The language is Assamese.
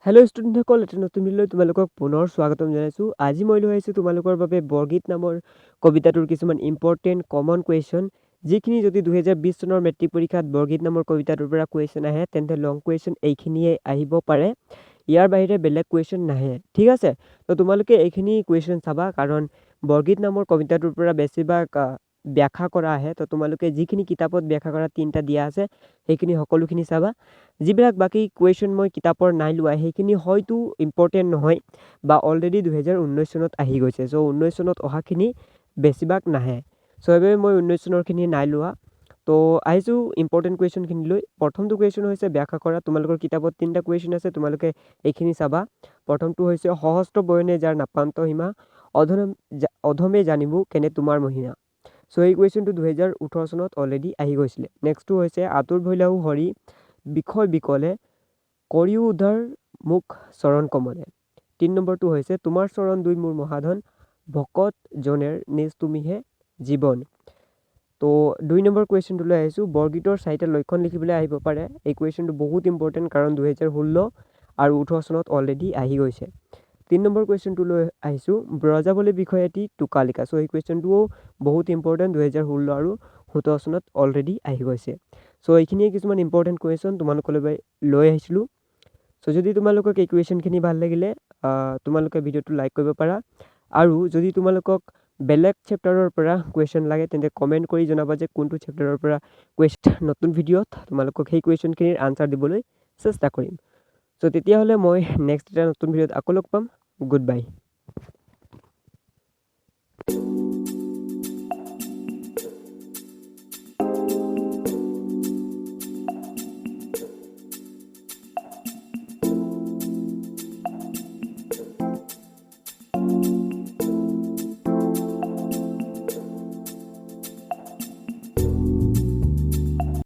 হেল্ল' ষ্টুডেণ্টসকল, এটা নতুন ভিডিঅ'লৈ তোমালোকক পুনৰ স্বাগতম জনাইছোঁ। আজি মই লৈ আহিছোঁ তোমালোকৰ বাবে বৰগীত নামৰ কবিতাটোৰ কিছুমান ইম্পৰ্টেণ্ট কমন কুৱেশ্যন, যিখিনি যদি 2020 চনৰ মেট্ৰিক পৰীক্ষাত বৰগীত নামৰ কবিতাটোৰ পৰা কুৱেশ্যন আহে তেন্তে লং কুৱেশ্যন এইখিনিয়ে আহিব পাৰে। ইয়াৰ বাহিৰে বেলেগ কুৱেশ্যন নাহে, ঠিক আছে। তো তোমালোকে এইখিনি কুৱেশ্যন চাবা, কাৰণ বৰগীত নামৰ কবিতাটোৰ পৰা বেছিভাগ ব্যাখ্যা কৰা আহে। তো তোমালোকে যিখিনি কিতাপত ব্যাখ্যা কৰা 3টা দিয়া আছে সেইখিনি সকলোখিনি চাবা। যিবিলাক বাকী কুৱেশ্যন মই কিতাপৰ নাই লোৱা সেইখিনি হয়তো ইম্পৰ্টেণ্ট নহয় বা অলৰেডি 2019 চনত আহি গৈছে। চ' 19 চনত অহাখিনি বেছিভাগ নাহে। চ' এইবাবে মই 19 চনৰখিনি নাই লোৱা। তো আহিছোঁ ইম্পৰ্টেণ্ট কুৱেশ্যনখিনি লৈ। প্ৰথমটো কুৱেশ্যন হৈছে ব্যাখ্যা কৰা। তোমালোকৰ কিতাপত 3টা কুৱেশ্যন আছে, তোমালোকে এইখিনি চাবা। প্ৰথমটো হৈছে সহস্ৰ বয়নে যাৰ নাপান্ত সীমা, অধমে জানিব কেনে তোমাৰ মহিমা। চ' এই কুৱেশ্যনটো 2018 চনত অলৰেডি আহি গৈছিলে। নেক্সটটো হৈছে আতুৰ ভৈলাও হৰি বিষয় বিকলে কৰিও উদ্ধাৰ মোক চৰণ কমলে। 3 নম্বৰটো হৈছে তোমাৰ চৰণ দুই মোৰ মহাধন, ভকত জনেৰ নিজ তুমিহে জীৱন। তো 2 নম্বৰ কুৱেশ্যনটোলৈ আহিছোঁ। বৰগীতৰ 4টা লক্ষণ লিখিবলৈ আহিব পাৰে। এই কুৱেশ্যনটো বহুত ইম্পৰ্টেণ্ট, কাৰণ 2016 আৰু 18 চনত অলৰেডি আহি গৈছে। 3 নম্বৰ কুৱেশ্যনটোলৈ আহিছোঁ। ব্ৰজাৱলী বিষয় এটি টোকা লিখা। চ' এই কুৱেশ্যনটোও বহুত ইম্পৰ্টেণ্ট, 2016 আৰু 17 চনত অলৰেডি আহি গৈছে। চ' এইখিনিয়ে কিছুমান ইম্পৰ্টেণ্ট কুৱেশ্যন তোমালোকলৈ লৈ আহিছিলোঁ। চ' যদি তোমালোকক এই কুৱেশ্যনখিনি ভাল লাগিলে তোমালোকে ভিডিঅ'টো লাইক কৰিব পাৰা, আৰু যদি তোমালোকক বেলেগ চেপ্টাৰৰ পৰা কুৱেশ্যন লাগে তেন্তে কমেণ্ট কৰি জনাবা যে কোনটো চেপ্টাৰৰ পৰা কুৱেশ্যন নতুন ভিডিঅ'ত তোমালোকক সেই কুৱেশ্যনখিনিৰ আনচাৰ দিবলৈ চেষ্টা কৰিম। চ' তেতিয়াহ'লে মই নেক্সট এটা নতুন ভিডিঅ'ত আকৌ লগ পাম। Good bye.